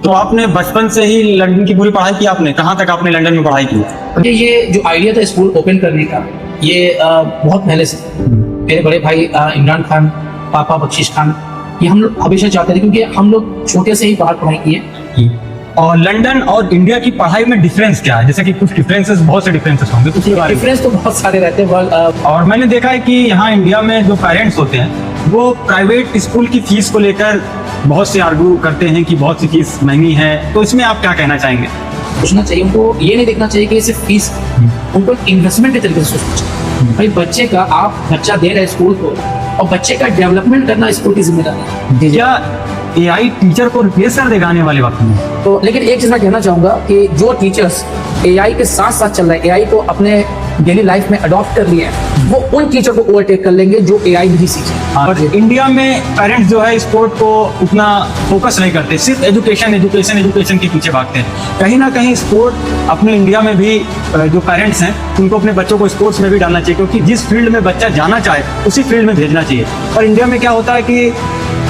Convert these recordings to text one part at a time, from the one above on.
तो आपने बचपन से ही लंदन की पूरी पढ़ाई की? आपने कहाँ तक आपने लंदन में पढ़ाई की? ये जो आइडिया था स्कूल ओपन करने का, ये बहुत पहले से मेरे बड़े भाई इमरान खान, पापा बख्शिश खान, ये हम लोग हमेशा चाहते थे, क्योंकि हम लोग छोटे से ही बाहर पढ़ाई की है। और लंदन और इंडिया की पढ़ाई में डिफरेंस क्या है? जैसे कि कुछ डिफरेंसेस, बहुत से डिफरेंसेस होंगे, कुछ डिफरेंस तो बहुत सारे रहते हैं। और मैंने देखा है कि यहाँ इंडिया में जो पेरेंट्स होते हैं वो प्राइवेट स्कूल की फीस को लेकर बहुत से आर्ग्यू करते हैं कि बहुत सी फीस महंगी है, तो इसमें आप क्या कहना चाहेंगे? सोचना चाहिए उनको, ये नहीं देखना चाहिए कि सिर्फ फीस, उनको इन्वेस्टमेंट के तरीके से सोचना चाहिए। भाई बच्चे का, आप बच्चा दे रहे हैं स्कूल को, और बच्चे का डेवलपमेंट करना स्कूल की जिम्मेदारी है। क्या एआई टीचर को रिप्लेस कर देगा आने वाले वक्त में? तो लेकिन एक चीज मैं कहना चाहूंगा कि जो टीचर्स एआई के साथ साथ चल रहे हैं, एआई को अपने डेली लाइफ में अडॉप्ट कर लिए हैं, वो उन टीचर को ओवरटेक कर लेंगे जो एआई नहीं सीखे। और इंडिया में पेरेंट्स जो है स्पोर्ट को उतना फोकस नहीं करते, सिर्फ एजुकेशन के पीछे भागते हैं। कहीं ना कहीं स्पोर्ट अपने इंडिया में भी जो पेरेंट्स हैं उनको अपने बच्चों को स्पोर्ट्स में भी डालना चाहिए, क्योंकि जिस फील्ड में बच्चा जाना चाहे उसी फील्ड में भेजना चाहिए। और इंडिया में क्या होता है कि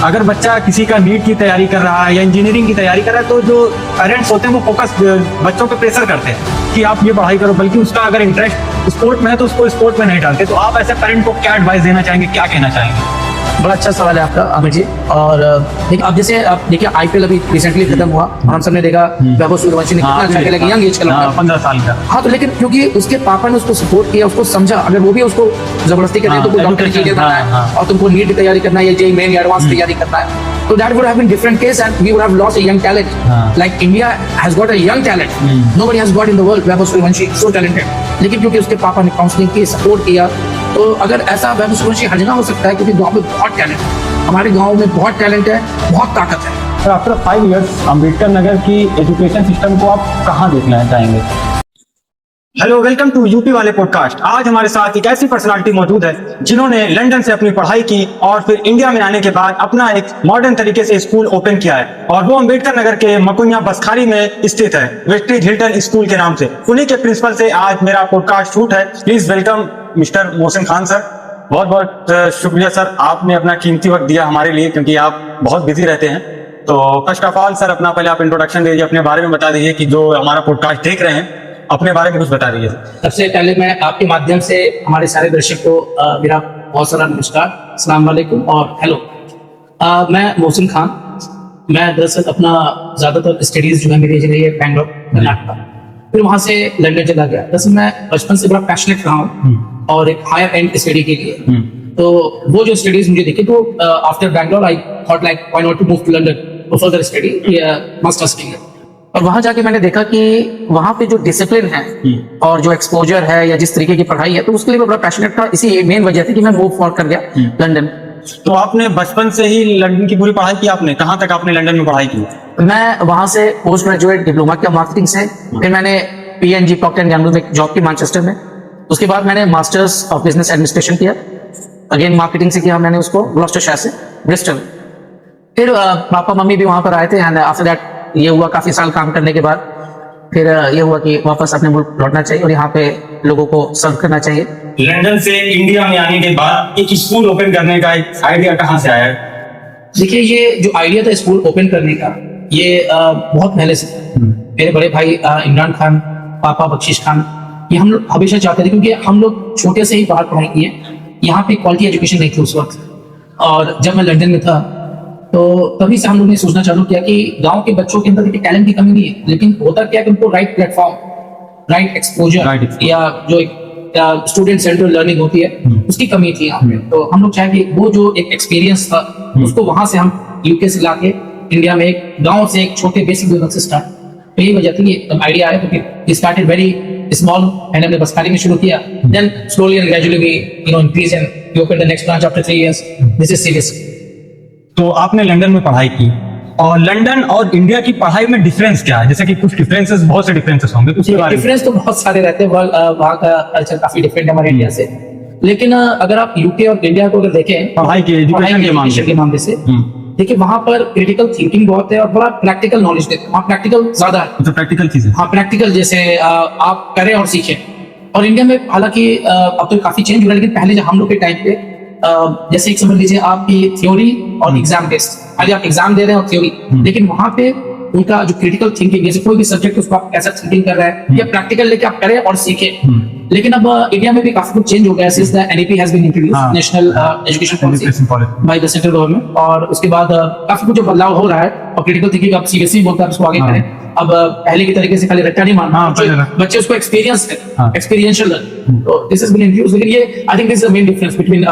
अगर बच्चा किसी का नीट की तैयारी कर रहा है या इंजीनियरिंग की तैयारी कर रहा है, तो जो पेरेंट्स होते हैं वो फोकस बच्चों पे प्रेशर करते हैं कि आप ये पढ़ाई करो, बल्कि उसका अगर इंटरेस्ट स्पोर्ट में है तो उसको स्पोर्ट में नहीं डालते। तो आप ऐसे पेरेंट को क्या एडवाइस देना चाहेंगे, क्या कहना चाहेंगे? बड़ा अच्छा सवाल है आपका आमिर जी। और देखिए, अब जैसे आप देखिए आईपीएल अभी रिसेंटली खत्म हुआ, हम सबने देखा वैभव सूर्यवंशी ने कितना अच्छा खेला, यंग एज का, 15 साल का। हाँ, तो लेकिन क्योंकि उसके पापा ने उसको सपोर्ट किया, उसको समझा, अगर वो भी उसको जबरदस्ती करते तो डॉक्टर इंजीनियर बनना है और तुमको नीट की तैयारी करना है या जेईई मेन या एडवांस तैयारी करना है, तो that would have been different case and we would have lost a young talent. Like India has got a young talent. Nobody has got in the world. Vaibhav Suryavanshi so talented. लेकिन क्योंकि उसके पापा ने काउंसलिंग की, सपोर्ट किया, तो अगर ऐसा वैभव सूर्यवंशी हर जगह हो सकता है, क्योंकि गांव में बहुत टैलेंट है, हमारे गांव में बहुत टैलेंट है, बहुत ताकत है। आफ्टर 5 years अम्बेडकर नगर की एजुकेशन सिस्टम को आप कहाँ देखना चाहेंगे? हेलो, वेलकम टू यूपी वाले पॉडकास्ट। आज हमारे साथ एक ऐसी पर्सनालिटी मौजूद है जिन्होंने लंदन से अपनी पढ़ाई की और फिर इंडिया में आने के बाद अपना एक मॉडर्न तरीके से स्कूल ओपन किया है, और वो अम्बेडकर नगर के मकुनिया बसखारी में स्थित है, वेस्टरीज हिल्टन स्कूल के नाम से। उन्हीं के प्रिंसिपल से आज मेरा पॉडकास्ट शूट है। Please welcome mister Mohsin Khan sir. बहुत बहुत शुक्रिया सर, आपने अपना कीमती वक्त दिया हमारे लिए, क्योंकि आप बहुत बिजी रहते हैं। तो फर्स्ट ऑफ ऑल सर, अपना पहले आप इंट्रोडक्शन दीजिए, अपने बारे में बता दीजिए कि जो हमारा पॉडकास्ट देख रहे हैं अपने बारे में कुछ बता दीजिए। सबसे पहले मैं आपके माध्यम से हमारे सारे दर्शक को मेरा बहुत सारा नमस्कार, अस्सलाम वालेकुम और हेलो। मैं मोहसिन खान, मैं दरअसल अपना ज़्यादातर स्टडीज़ जो है मेरी रही है बैंगलोर कर्नाटका, फिर वहाँ से लंदन चला गया। दरअसल मैं बचपन से बड़ा पैशनेट रहा हूँ और एक हायर एंड स्टडी के लिए, तो वो जो स्टडीज़ मुझे दिखी, तो after Bangalore I thought like why not to move to London for further study, masters के लिए। और वहां जाके मैंने देखा कि वहां पे जो डिसिप्लिन है और जो एक्सपोजर है या जिस तरीके की पढ़ाई है, तो उसके लिए मैं बड़ा पैशनेट था। इसी मेन वजह थी कि मैं मूव फॉर कर गया लंदन। तो आपने बचपन से ही लंदन की पूरी पढ़ाई की? आपने कहाँ तक आपने लंदन में पढ़ाई की? मैं वहां से पोस्ट ग्रेजुएट डिप्लोमा किया मार्केटिंग से, फिर मैंने पीएनजी प्रॉक्टर एंड गैम्बल में जॉब की मैनचेस्टर में। उसके बाद मैंने मास्टर्स ऑफ बिजनेस एडमिनिस्ट्रेशन किया, अगेन मार्केटिंग से किया मैंने उसको ग्लॉस्टरशायर से, ब्रिस्टल। फिर पापा मम्मी भी वहां पर आए थे, एंड आफ्टर दैट ये हुआ काफी साल काम करने के बाद, फिर ये हुआ कि वापस अपने मुल्क लौटना चाहिए और यहाँ पे लोगों को सर्व करना चाहिए। लंदन से इंडिया में आने के बाद एक स्कूल ओपन करने का एक आइडिया कहाँ से आया? देखिए, ये जो आइडिया था स्कूल ओपन करने का, ये बहुत पहले से मेरे बड़े भाई इमरान खान, पापा बख्शिश खान, ये हम लोग हमेशा चाहते थे, क्योंकि हम लोग छोटे से ही बाहर पढ़ाई की है, यहाँ पे क्वालिटी एजुकेशन नहीं थी उस वक्त। और जब मैं लंदन में था तो तभी से हम लोगों ने सोचना चालू किया कि गांव के बच्चों के अंदर टैलेंट की कमी नहीं है, लेकिन होता क्या कि उनको राइट प्लेटफॉर्म, राइट एक्सपोजर या जो एक स्टूडेंट सेंट्रल लर्निंग होती है उसकी कमी थी यहाँ पे। तो हम लोग चाहे कि वो जो एक एक्सपीरियंस था उसको वहां से हम यूके से लाके इंडिया में एक गांव से एक छोटे बेसिक लेवल से स्टार्ट, तो यही वजह थी कि आइडिया आया। तो फिर स्टार्टेड वेरी स्मॉल एंड हमने बसखारी में शुरू किया, then slowly and gradually we increase and we open the next branch after 3 years। This is serious. तो आपने लंदन में पढ़ाई की, और लंदन और इंडिया की पढ़ाई में डिफरेंस क्या है? जैसे कि कुछ डिफरेंसेस, बहुत से डिफरेंसेस होंगे, कुछ डिफरेंस तो बहुत सारे रहते हैं। वहाँ का कल्चर काफी डिफरेंट है हमारे इंडिया से, लेकिन अगर आप यूके और इंडिया को अगर देखें पढ़ाई के एजुकेशन के मामले से, देखिए वहाँ पर क्रिटिकल थिंकिंग बहुत है और बड़ा प्रैक्टिकल नॉलेज देते हैं, वहाँ प्रैक्टिकल ज्यादा है। तो प्रैक्टिकल चीजें, हाँ प्रैक्टिकल, जैसे आप करें और सीखें। और इंडिया में हालांकि अब तो काफी चेंज हो रहा है, लेकिन पहले जब हम लोग के टाइम पे जैसे एक समझ लीजिए आपकी थ्योरी और एग्जाम बेस्ड, अगर आप एग्जाम दे रहे हैं और थ्योरी, लेकिन वहाँ पे उनका जो क्रिटिकल थिंकिंग, जैसे कोई भी सब्जेक्ट उसको आप कैसा थिंकिंग कर रहा है या प्रैक्टिकल लेके आप करें और सीखें। लेकिन अब इंडिया में भी काफी कुछ चेंज हो गया since the NEP has been introduced, national education policy by the central government, और उसके बाद काफी कुछ बदलाव हो रहा है। और क्रिटिकल थिंकिंग अब सीबीएसई बोलता है उसको आगे करें। अब पहले की तरीके से खाली रट्टा नहीं मारना, बच्चे उसको एक्सपीरियंशियल, तो दिस हैज बीन इंट्रोड्यूस्ड। लेकिन ये I think this is the main difference between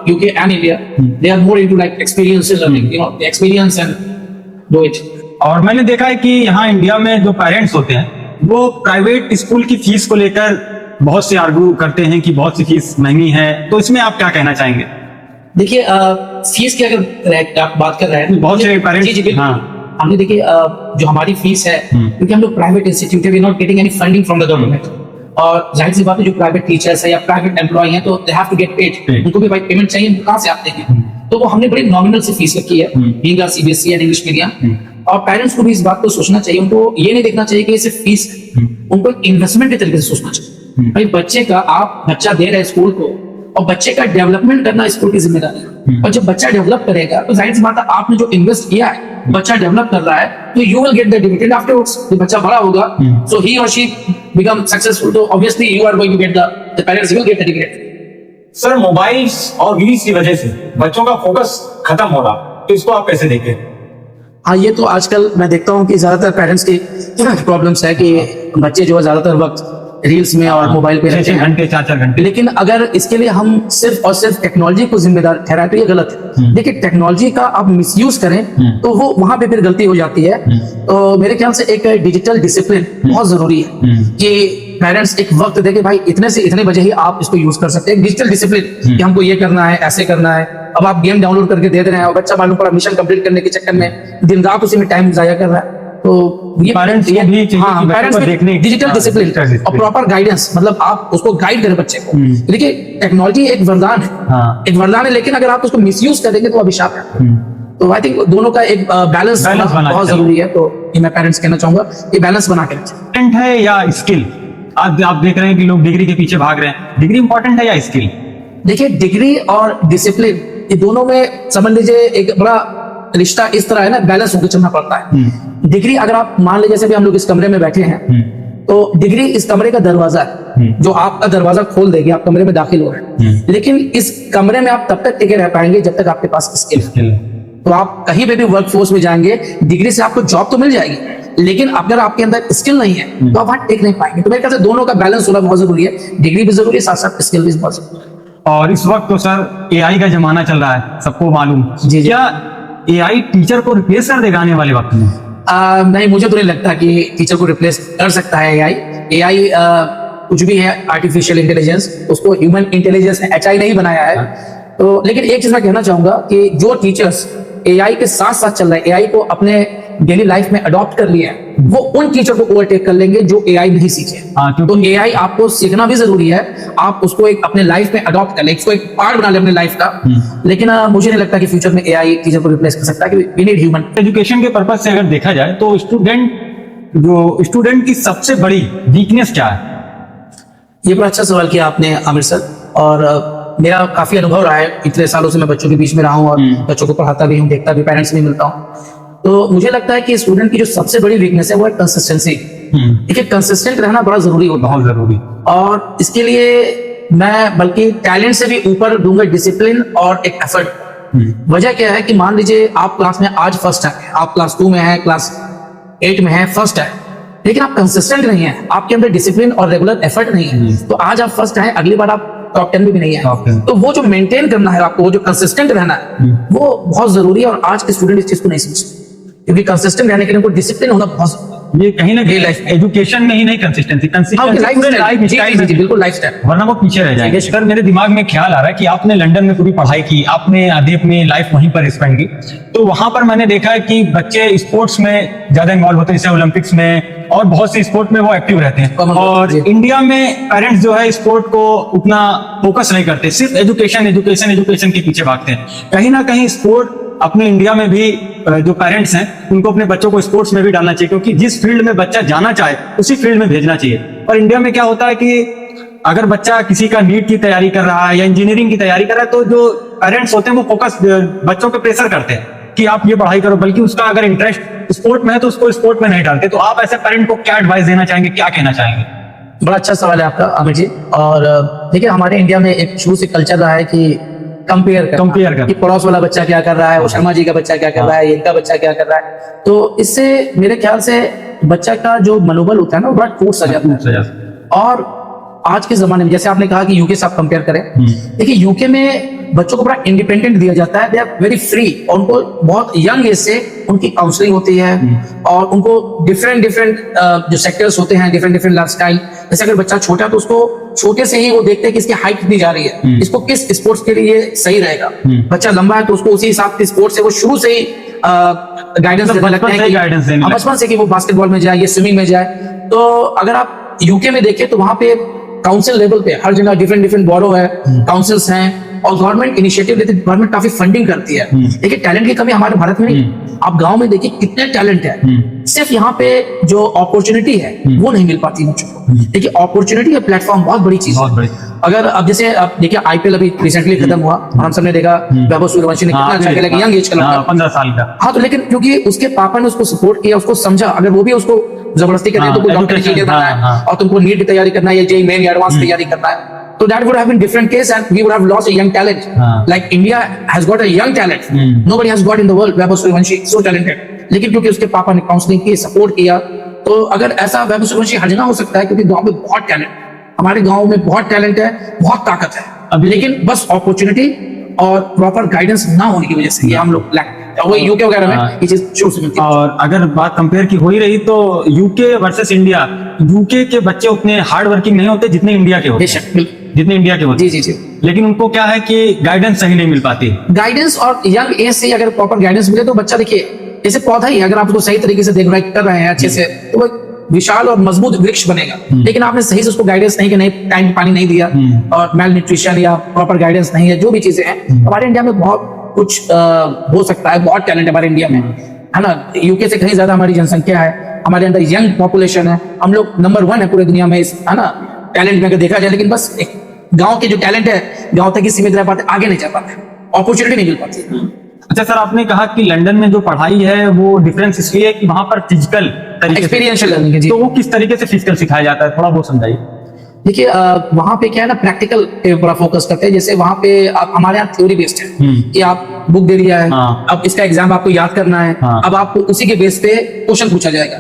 UK and India. They are more into like experiential learning, you know, the experience and do it. और मैंने देखा है कि यहाँ इंडिया में जो पेरेंट्स होते हैं वो प्राइवेट स्कूल की फीस को लेकर बहुत से आर्गू करते हैं कि बहुत सी फीस महंगी है, तो इसमें आप क्या कहना चाहेंगे? देखिए फीस की अगर आप बात कर रहे हैं, बहुत से पेरेंट्स, जी जी बिल्कुल, हमने देखिए जो हमारी फीस है, क्योंकि हम लोग प्राइवेट इंस्टीट्यूट है, we not getting any funding from the government, और जाहिर सी बात है जो प्राइवेट टीचर्स है या प्राइवेट एम्प्लॉय हैं तो they have to get paid, उनको भी भाई पेमेंट चाहिए, उनको कहाँ से आप देंगे? तो वो हमने बड़ी नॉमिनल से फीस रखी है being a CBSE and English medium. और पेरेंट्स को भी इस बात को सोचना चाहिए, उनको ये नहीं देखना चाहिए कि ये सिर्फ फीस, उनको इन्वेस्टमेंट के तरीके से सोचना चाहिए। भाई बच्चे का आप बच्चा दे रहे हैं स्कूल को, और बच्चे का डेवलपमेंट करना स्कूल की जिम्मेदारी है। और जब बच्चा डेवलप करेगा तो जाहिर सी बात है आपने जो इन्वेस्ट किया है, बच्चा डेवलप कर रहा है, तो you will get the dividend afterwards. जब बच्चा बड़ा होगा, सो ही और शी बिकम सक्सेसफुल, तो obviously you are going to get the parents will get the dividend. Sir, mobiles और रील्स की वजह से बच्चों का फोकस खत्म हो रहा, तो इसको आप कैसे देखते हैं? हाँ, ये तो आजकल मैं देखता हूँ कि ज्यादातर पेरेंट्स की प्रॉब्लम्स है कि बच्चे जो है ज्यादातर वक्त रील्स में और मोबाइल पे रहते हैं, घंटे 4-4 घंटे। लेकिन अगर इसके लिए हम सिर्फ और सिर्फ टेक्नोलॉजी को जिम्मेदार ठहराए तो ये गलत है। देखिए टेक्नोलॉजी का आप मिसयूज करें तो वो वहां पे फिर गलती हो जाती है। तो मेरे ख्याल से एक डिजिटल डिसिप्लिन बहुत जरूरी है कि पेरेंट्स एक वक्त देके भाई इतने से इतने बजे ही आप इसको यूज कर सकते हैं। डिजिटल डिसिप्लिन कि हमको ये करना है, ऐसे करना है। अब आप गेम डाउनलोड करके दे रहे हैं और बच्चा मालूम पड़ा मिशन कंप्लीट करने के चक्कर में दिन रात उसी में टाइम जाया कर रहा है, तो ये पेरेंट्स को भी हाँ, पेरेंट्स देखने डिजिटल डिसिप्लिन और प्रॉपर गाइडेंस, मतलब आप उसको गाइड करें बच्चे को। देखिए टेक्नोलॉजी एक वरदान है, एक वरदान है, लेकिन अगर आप उसको मिसयूज करेंगे तो अभिशाप है। तो आई थिंक दोनों का एक बैलेंस बहुत जरूरी है। तो ये मैं पेरेंट्स कहना चाहूंगा कि बैलेंस बना के रखें। है या स्किल? आज आप देख रहे हैं कि लोग डिग्री के पीछे भाग रहे हैं, डिग्री इंपॉर्टेंट है या स्किल? देखिए डिग्री और डिसिप्लिन ये दोनों में समझ लीजिए एक बड़ा रिश्ता इस तरह है ना, बैलेंस होकर चलना पड़ता है। डिग्री अगर आप मान लीजिए जैसे भी हम लोग इस कमरे में बैठे हैं, तो डिग्री इस कमरे का दरवाजा है जो आपका दरवाजा खोल देगी, आप कमरे में दाखिल हो रहे हैं। लेकिन इस कमरे में आप तब तक टिके रह पाएंगे जब तक आपके पास स्किल है। तो आप कहीं पे भी वर्क फोर्स में जाएंगे, डिग्री से आपको जॉब तो मिल जाएगी, लेकिन अगर आपके अंदर स्किल नहीं है तो आप वहां टिक नहीं पाएंगे। तो मेरे ख्याल से दोनों का बैलेंस होना बहुत जरूरी है, डिग्री भी जरूरी है, साथ साथ स्किल भी बहुत जरूरी है। और इस वक्त तो सर एआई का जमाना चल रहा है, सबको मालूम। जी। क्या एआई टीचर को रिप्लेस कर देगा आने वाले वक्त में? नहीं, मुझे तो नहीं लगता कि टीचर को रिप्लेस कर सकता है एआई। एआई कुछ भी है, आर्टिफिशियल इंटेलिजेंस, उसको ह्यूमन इंटेलिजेंस ने एचआई नहीं बनाया है। तो लेकिन एक चीज मैं कहना चाहूंगा कि जो टीचर्स एआई के साथ साथ चल रहे हैं, एआई को अपने डेली लाइफ में अडॉप्ट कर लिया है, वो उन टीचर को ओवरटेक कर लेंगे जो एआई नहीं सीखे। तो एआई आपको सीखना भी जरूरी है, आप उसको एक अपने लाइफ में अडॉप्ट कर ले, इसको एक पार्ट बना ले अपने लाइफ का। लेकिन मुझे नहीं लगता कि फ्यूचर में एआई टीचर को रिप्लेस कर सकता है, क्योंकि वी नीड ह्यूमन। एजुकेशन के पर्पज से अगर देखा जाए तो स्टूडेंट की सबसे बड़ी वीकनेस क्या है? ये बड़ा अच्छा सवाल किया आपने आमिर सर। और मेरा काफी अनुभव रहा है, इतने सालों से मैं बच्चों के बीच में रहा हूँ और बच्चों को पढ़ाता भी हूँ, देखता भी, पेरेंट्स भी मिलता हूँ। तो मुझे लगता है कि स्टूडेंट की जो सबसे बड़ी वीकनेस है वो है कंसिस्टेंसी। देखिए कंसिस्टेंट रहना बड़ा जरूरी होता है, बहुत जरूरी। और इसके लिए मैं बल्कि टैलेंट से भी ऊपर दूंगा डिसिप्लिन और एक एफर्ट। वजह क्या है कि मान लीजिए आप क्लास में आज फर्स्ट है, आप क्लास 2 में है, क्लास 8 में है, फर्स्ट है, लेकिन आप कंसिस्टेंट नहीं है, आपके अंदर डिसिप्लिन और रेगुलर एफर्ट नहीं है, तो आज आप फर्स्ट है, अगली बार आप टॉप 10 में भी नहीं है। तो वो जो मेंटेन करना है आपको, वो जो कंसिस्टेंट रहना है, वो बहुत जरूरी है। और आज के स्टूडेंट इस चीज को नहीं समझते, क्योंकि कंसिस्टेंट रहने के लिए उनको डिसिप्लिन होना बहुत जरूरी है। ये कहीं ना कहीं लाइफ एजुकेशन में ही नहीं, कंसिस्टेंसी बिल्कुल लाइफस्टाइल, वरना वो पीछे रह जाएंगे। सर, मेरे दिमाग में ख्याल आ रहा है कि आपने लंदन में पूरी पढ़ाई की, आपने आधी अपनी लाइफ वहीं पर स्पेंड की, तो वहां पर मैंने देखा है कि बच्चे स्पोर्ट्स में ज्यादा इन्वॉल्व होते हैं, जैसे ओलंपिक्स में और बहुत से स्पोर्ट में वो एक्टिव रहते हैं। और इंडिया में पेरेंट्स जो है स्पोर्ट को उतना फोकस नहीं करते, सिर्फ एजुकेशन के पीछे भागते हैं। कहीं ना कहीं स्पोर्ट अपने इंडिया में भी जो पेरेंट्स हैं उनको अपने बच्चों को स्पोर्ट्स में भी डालना चाहिए, क्योंकि जिस फील्ड में बच्चा जाना चाहे उसी फील्ड में भेजना चाहिए। और इंडिया में क्या होता है कि अगर बच्चा किसी का नीट की तैयारी कर रहा है या इंजीनियरिंग की तैयारी कर रहा है, तो जो पेरेंट्स होते हैं वो फोकस बच्चों पे प्रेशर करते हैं कि आप ये पढ़ाई करो, बल्कि उसका अगर इंटरेस्ट स्पोर्ट में है तो उसको स्पोर्ट में नहीं डालते, तो आप ऐसे पेरेंट को क्या एडवाइस देना चाहेंगे, क्या कहना चाहेंगे? बड़ा अच्छा सवाल है आपका आमिर जी। और देखिए, हमारे इंडिया में एक शुरू से कल्चर रहा है कि कंपेयर कर कि पड़ोस वाला बच्चा क्या कर रहा है, वो शर्मा जी का बच्चा क्या कर रहा है, इनका बच्चा क्या कर रहा है। तो इससे मेरे ख्याल से बच्चा का जो मनोबल होता है ना, वो बड़ा टूट सा जाता है। और आज के जमाने में जैसे आपने कहा कि यूके से आप कंपेयर करें, देखिए यूके में बच्चों को बड़ा इंडिपेंडेंट दिया जाता है, दे आर वेरी फ्री, और उनको बहुत यंग एज से उनकी काउंसलिंग होती है, और उनको डिफरेंट जो सेक्टर्स होते हैं, डिफरेंट लाइफस्टाइल। जैसे अगर बच्चा छोटा है तो उसको छोटे से ही वो देखते हैं कि इसकी हाइट कितनी जा रही है, इसको किस स्पोर्ट्स के लिए सही रहेगा। बच्चा लंबा है तो उसको उसी हिसाब के स्पोर्ट्स से वो शुरू से ही गाइडेंस देने लगते हैं कि बचपन से कि वो बास्केटबॉल में जाए या स्विमिंग में जाए। तो अगर आप यूके में देखें तो वहां पे काउंसिल लेवल पे हर जगह डिफरेंट बोरो है, काउंसिल्स हैं, और गवर्नमेंट इनिशिएटिव लेती है, गवर्नमेंट काफी फंडिंग करती है। देखिए, टैलेंट की कमी हमारे भारत में नहीं, आप गांव में देखिए कितने टैलेंट है, सिर्फ यहाँ पे जो अपॉर्चुनिटी है वो नहीं मिल पाती बच्चों को। देखिए, अपॉर्चुनिटी है, प्लेटफॉर्म बहुत बड़ी चीज है। अगर अब जैसे आप देखिए आईपीएल अभी रिसेंटली खत्म हुआ, और हम सबने देखा वैभव सूर्यवंशी ने कितना अच्छा खेला, यंग एज का 15 साल का। हाँ, तो लेकिन क्योंकि उसके पापा ने उसको सपोर्ट किया, उसको समझा, अगर वो भी उसको जबरदस्ती करते हैं तो कोई डॉक्टर इंजीनियर बनना है और तुमको नीट की तैयारी करना है या जेईई मेन या एडवांस तैयारी करना है, तो that would have been different case and we would have lost a young talent. Like India has got a young talent. Nobody has got in the world. Vaibhav Suryavanshi so talented. लेकिन क्योंकि उसके पापा ने काउंसलिंग की, सपोर्ट किया, तो अगर ऐसा वैभव सूर्यवंशी हर जगह हो सकता है, क्योंकि गांव में बहुत टैलेंट, हमारे गांव में बहुत टैलेंट है, बहुत ताकत है, लेकिन बस अपॉर्चुनिटी और प्रॉपर गाइडेंस ना होने की वजह से ये हम लोग लैक, वो यूके वगैरह में ये चीज शुरू से मिलती है। और अगर बात कंपेयर की हो ही रही तो यूके वर्सेस इंडिया, यूके के बच्चे उतने हार्ड वर्किंग नहीं होते जितने इंडिया के होते हैं, जितने इंडिया के होते हैं। जी। लेकिन उनको क्या है कि गाइडेंस सही नहीं मिल पाती। गाइडेंस और यंग एज से अगर प्रॉपर गाइडेंस मिले तो बच्चा, देखिए जैसे पौधा ही, अगर आप उसको सही तरीके से देखभाल कर रहे हैं अच्छे से, तो वो विशाल और मजबूत वृक्ष बनेगा। लेकिन आपने सही से उसको गाइडेंस नहीं, कि नहीं टाइम पानी नहीं दिया, और मेल न्यूट्रिशन या प्रॉपर गाइडेंस नहीं है, जो भी चीजें हैं, हमारे इंडिया में बहुत कुछ हो सकता है, बहुत टैलेंट है हमारे इंडिया में, है ना। यूके से कहीं ज्यादा हमारी जनसंख्या है, हमारे अंदर यंग पॉपुलेशन है, हम लोग नंबर 1 है पूरी दुनिया में, है ना, टैलेंट में अगर देखा जाए। लेकिन बस गांव के जो टैलेंट है गांव तक ही सीमित रह पाते, आगे नहीं जा पाते, अपॉर्चुनिटी नहीं मिल पाती। अच्छा सर, आपने कहा कि लंदन में जो पढ़ाई है वो डिफरेंस इसलिए है कि वहां पर फिजिकल एक्सपीरियंशियल लर्निंग है जी। तो वो किस तरीके से फिजिकल सिखाया जाता है, थोड़ा बहुत समझाइए। देखिए, वहां पे क्या है ना, प्रैक्टिकल पे बड़ा फोकस करते हैं। जैसे वहां पे हमारे यहाँ थ्योरी बेस्ड है कि आप बुक दे दिया है, अब इसका एग्जाम आपको याद करना है, अब आपको उसी के बेस पे क्वेश्चन पूछा जाएगा।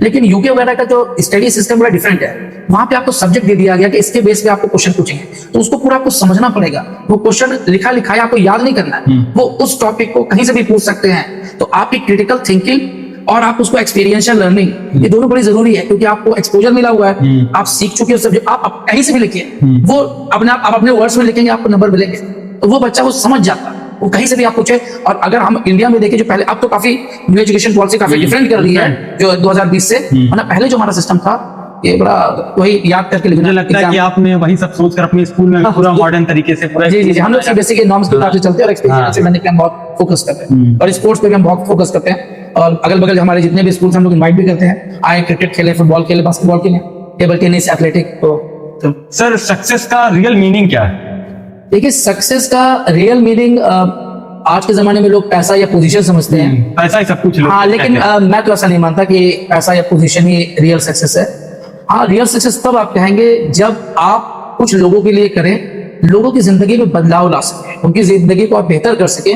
लेकिन यूके वगैरह का जो स्टडी सिस्टम बड़ा डिफरेंट है, वहां पे आपको सब्जेक्ट दे दिया गया कि इसके बेस पे आपको क्वेश्चन पूछेंगे, तो उसको पूरा आपको समझना पड़ेगा। वो क्वेश्चन लिखा लिखाया आपको याद नहीं करना है, वो उस टॉपिक को कहीं से भी पूछ सकते हैं। तो आपकी क्रिटिकल थिंकिंग और आप उसको एक्सपीरियंशियल लर्निंग, ये दोनों बड़ी जरूरी है, क्योंकि आपको एक्सपोजर मिला हुआ है, आप सीख चुके हो सब्जेक्ट, आप कहीं से भी लिखिए, वो आप अपने वर्ड्स में लिखेंगे, आपको नंबर मिलेंगे, तो वो बच्चा वो समझ जाता है, वो कहीं से भी आप पूछे। और अगर हम इंडिया में देखें, जो पहले, अब तो काफी न्यू एजुकेशन पॉलिसी काफी डिफरेंट कर रही है जो 2020 से, वरना पहले जो हमारा सिस्टम था ये बड़ा वही याद करके लिखना। मुझे लगता है कि आपने वही सब सोचकर अपने स्कूल में पूरा मॉडर्न तरीके से पूरा जी हम लोग बेसिकली नॉर्म्स के हिसाब से चलते हैं, और एक्सपीरियंस लर्निंग पे हम बहुत फोकस करते हैं, और स्पोर्ट्स पे भी हम बहुत फोकस करते हैं। और अगल बगल हमारे जितने भी स्कूल्स हम लोग इनवाइट भी करते हैं, आए क्रिकेट खेले, फुटबॉल खेले, बास्केटबॉल खेले, टेबल टेनिस, एथलेटिक। तो सर, सक्सेस का रियल मीनिंग क्या है? देखिए, सक्सेस का रियल मीनिंग आज के जमाने में लोग पैसा या पोजीशन समझते हैं, पैसा ही सब कुछ। हाँ, लेकिन मैं तो ऐसा नहीं मानता कि पैसा या पोजीशन ही रियल सक्सेस है। हाँ, रियल सक्सेस तब आप कहेंगे जब आप कुछ लोगों के लिए करें, लोगों की जिंदगी में बदलाव ला सके, उनकी जिंदगी को आप बेहतर कर सके,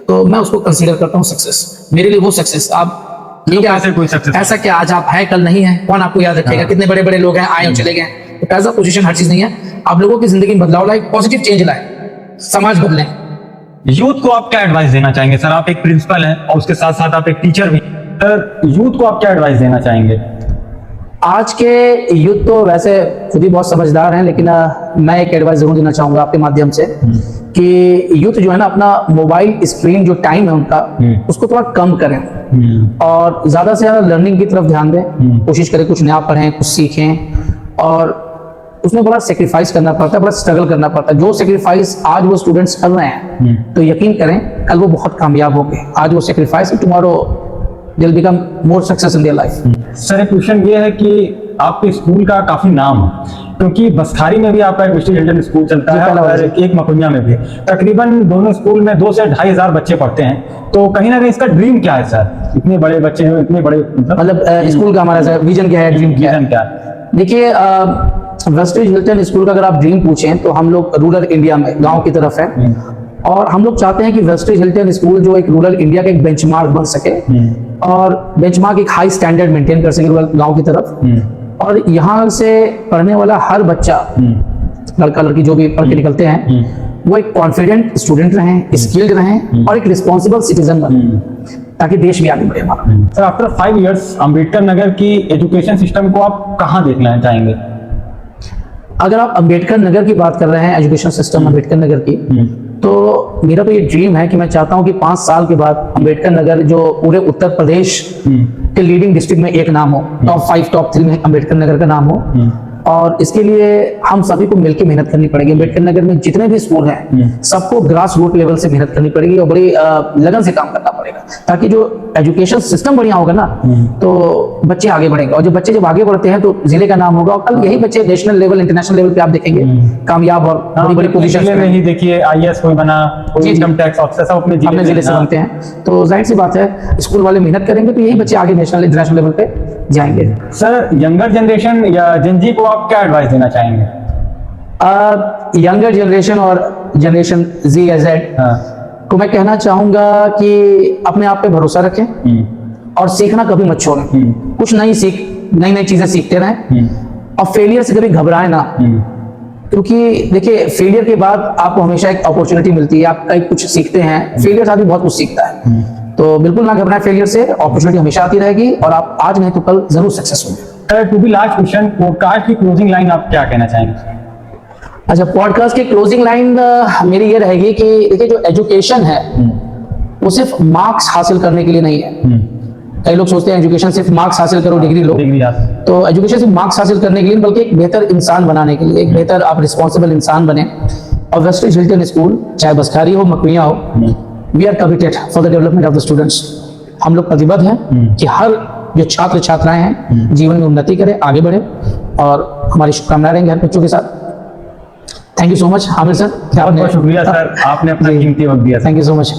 तो मैं उसको कंसीडर करता हूँ सक्सेस। मेरे लिए वो सक्सेस। आप कोई सक्सेस ऐसा क्या, आज आप है कल नहीं है, कौन आपको याद रखेगा? कितने बड़े बड़े लोग हैं, आए और चले गए। तो पैसा पोजीशन हर चीज नहीं है, आप लोगों की जिंदगी में बदलाव लाए, पॉजिटिव चेंज लाए, समाज बदले। यूथ को आप क्या एडवाइस देना चाहेंगे? सर, आप एक प्रिंसिपल हैं और उसके साथ साथ आप एक टीचर भी। सर, यूथ को आप क्या एडवाइस देना चाहेंगे? आज के यूथ तो वैसे खुद ही बहुत समझदार हैं, लेकिन मैं एक एडवाइस जरूर देना चाहूंगा आपके माध्यम से कि यूथ जो है ना, अपना मोबाइल स्क्रीन जो टाइम है उनका, उसको थोड़ा कम करें, और ज्यादा से ज्यादा लर्निंग की तरफ ध्यान दें। कोशिश करें कुछ नया पढ़ें, कुछ सीखें, और उसमें बड़ा सेक्रीफाइस करना पड़ता है, बड़ा स्ट्रगल करना पड़ता है। जो सेक्रीफाइस आज वो स्टूडेंट्स कर रहे हैं, तो यकीन करें कल वो बहुत कामयाब होंगे। आज वो sacrifice, tomorrow they'll become more success in their life। Sir, एक क्वेश्चन ये है कि आपके स्कूल का काफी नाम है, क्योंकि बसखारी में भी आपका एक वेस्टर्न चिल्ड्रन स्कूल चलता है और एक मकुनिया में भी। तकरीबन दोनों स्कूल में 2 से 2,500 बच्चे पढ़ते हैं। तो कहीं ना कहीं इसका ड्रीम क्या है सर? इतने बड़े बच्चे हैं, इतने बड़े मतलब स्कूल का हमारा सर विजन क्या है, ड्रीम क्या है? विजन क्या है? देखिए, वेस्टर्न हिल्टन स्कूल का अगर आप ड्रीम पूछें तो हम लोग रूरल इंडिया में गांव की तरफ है, और हम लोग चाहते हैं कि वेस्टर्न हिल्टन स्कूल जो एक रूरल इंडिया का एक बेंचमार्क बन सके और बेंचमार्क एक हाई स्टैंडर्ड मेंटेन कर सके रूरल गांव की तरफ। और यहाँ से पढ़ने वाला हर बच्चा, लड़का लड़की जो भी पढ़ के निकलते हैं, वो एक कॉन्फिडेंट स्टूडेंट रहें, स्किल्ड रहें और एक रिस्पॉन्सिबल सिटीजन बने, ताकि देश भी आगे बढ़े हमारा। Sir, after 5 years Ambedkar Nagar की एजुकेशन सिस्टम को आप कहाँ देखना चाहेंगे? अगर आप अम्बेडकर नगर की बात कर रहे हैं, एजुकेशन सिस्टम अम्बेडकर नगर की, तो मेरा तो ये ड्रीम है कि मैं चाहता हूं कि 5 साल के बाद अम्बेडकर नगर जो पूरे उत्तर प्रदेश के लीडिंग डिस्ट्रिक्ट में एक नाम हो, टॉप 5 टॉप 3 में अम्बेडकर नगर का नाम हो। और इसके लिए हम सभी को मिलकर मेहनत करनी पड़ेगी। अम्बेडकर नगर में जितने भी स्कूल हैं, सबको ग्रास रूट लेवल से मेहनत करनी पड़ेगी और बड़ी लगन से काम करना पड़ेगा, ताकि जो एजुकेशन सिस्टम बढ़िया होगा ना, तो बच्चे आगे बढ़ेंगे। और बच्चे जब आगे बढ़ते हैं तो जिले का नाम होगा, और कल यही बच्चे नेशनल लेवल, इंटरनेशनल लेवल पे आप देखेंगे कामयाब और बड़ी बड़ी पोजीशन में ही देखिए IAS कोई बना, कोई इनकम टैक्स ऑफिसर, सब अपने जिले से बनते हैं। तो जाहिर सी बात है, स्कूल वाले मेहनत करेंगे तो यही बच्चे आगे नेशनल इंटरनेशनल लेवल पे जाएंगे। सर, यंगर जनरेशन या जेनजी को आप क्या एडवाइस देना चाहेंगे? यंगर जनरेशन और जनरेशन Z या Z को मैं कहना चाहूंगा कि अपने आप पे भरोसा रखें और सीखना कभी मत छोड़ें। कुछ नई नई चीजें सीखते रहें और फेलियर से कभी घबराएं ना, क्योंकि देखिए, फेलियर के बाद आपको हमेशा एक अपॉर्चुनिटी मिलती है, आप कहीं कुछ सीखते हैं। फेलियर से आदमी बहुत कुछ सीखता है, तो बिल्कुल ना घबराएं फेलियर से, अपॉर्चुनिटी हमेशा आती रहेगी और आप आज नहीं तो कल जरूर सक्सेस होंगे। To be last question, podcast की क्लोजिंग लाइन आप क्या कहना चाहेंगे? अच्छा, पॉडकास्ट की क्लोजिंग लाइन मेरी ये रहेगी कि देखिए, जो एजुकेशन है वो सिर्फ मार्क्स हासिल करने के लिए नहीं है। कई लोग सोचते हैं एजुकेशन सिर्फ मार्क्स हासिल करो, डिग्री लो, तो एजुकेशन सिर्फ मार्क्स हासिल करने के लिए, बल्कि एक बेहतर इंसान बनाने के लिए, एक बेहतर आप रिस्पॉन्सिबल इंसान बने। और वेस्टर्न हिल्टन स्कूल चाहे बसखारी हो, मकुनिया हो, we are committed for the development of the students. हम लोग प्रतिबद्ध हैं कि हर जो छात्र छात्राएं हैं जीवन में उन्नति करें, आगे बढ़े, और हमारी शुभकामनाएं रहेंगे हर बच्चों के साथ। Thank you so much Aamir sir, बहुत शुक्रिया सर, आपने अपना कीमती वक्त दिया। Thank you so much.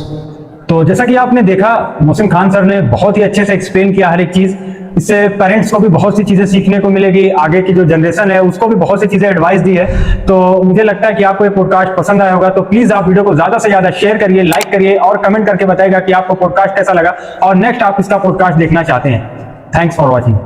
तो जैसा कि आपने देखा, मोहसिन खान सर ने बहुत ही अच्छे से एक्सप्लेन किया हर एक चीज। इससे पेरेंट्स को भी बहुत सी चीजें सीखने को मिलेगी, आगे की जो जनरेशन है उसको भी बहुत सी चीजें एडवाइस दी है। तो मुझे लगता है कि आपको ये पॉडकास्ट पसंद आया होगा। तो प्लीज आप वीडियो को ज्यादा से ज्यादा शेयर करिए, लाइक करिए और कमेंट करके बताइएगा कि आपको पॉडकास्ट कैसा लगा और नेक्स्ट आप इसका पॉडकास्ट देखना चाहते हैं। Thanks for watching.